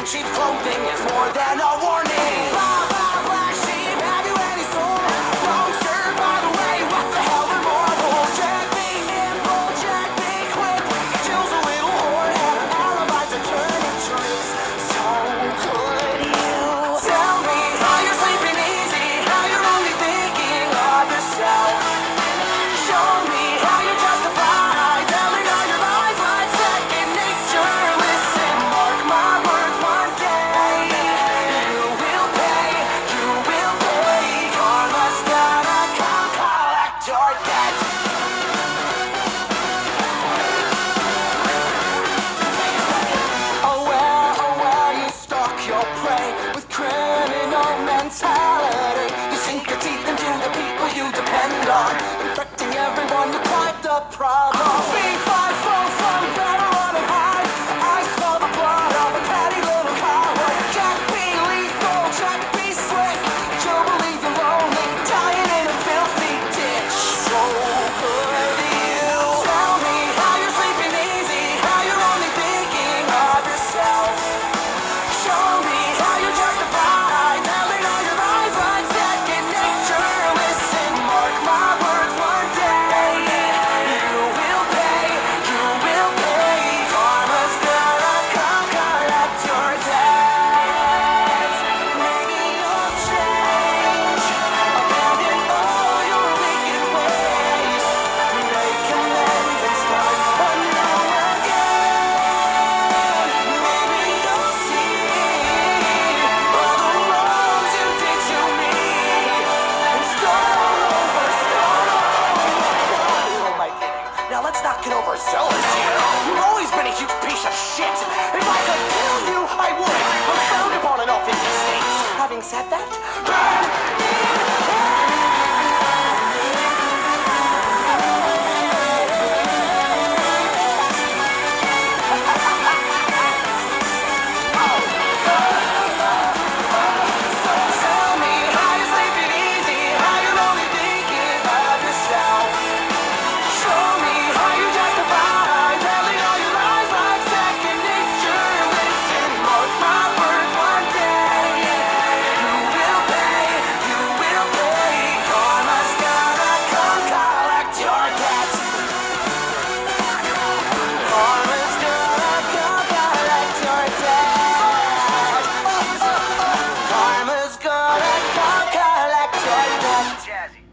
Sheep's clothing is more than a warning. Blah, blah, black sheep, have you any soul? Wrong shirt, by the way, what the hell are mortals? Jack be nimble, Jack be quick. Jill's a little whore, and her alibis are turning tricks. So could you tell me how you're sleeping easy, how you're only thinking of yourself? Show me how you justify telling all your lies like second nature. Listen, mark my words, one day you will pay, you will pay. Karma's gonna come collect your debt. Oh well, you stalk your prey with criminal mentality. You sink your teeth into the people you depend on, infecting everyone, you're quite the problem. B544, better run and hide. I smell the blood of a petty little coward. Jack be lethal, Jack be slick. You'll believe you're lonely, dying in a filthy ditch. So could you tell me how you're sleeping easy, how you're only thinking of yourself? Show me how you justify telling all your lies like second nature. Listen, mark my words, one day you will pay, you will pay. Karma's gonna come collect your debts. Maybe you'll change, abandon all your wicked ways, make amends and start anew again. Maybe you'll see all the wrongs you did to me and start over, start over. Who am I kidding? Now let's not get overzealous here. You've always been a huge piece of shit. If I could kill you, I would. I'm frowned upon in all 50 states. Having said that, tell me how you're sleeping easy, how you're only thinking of yourself. Show me how you justify telling all your lies like second nature. Listen, mark my words, one day you will pay, you will pay. Karma's gonna come collect your debt. Karma's gonna come collect your debt. Karma's gonna come collect your debt. Jazzy.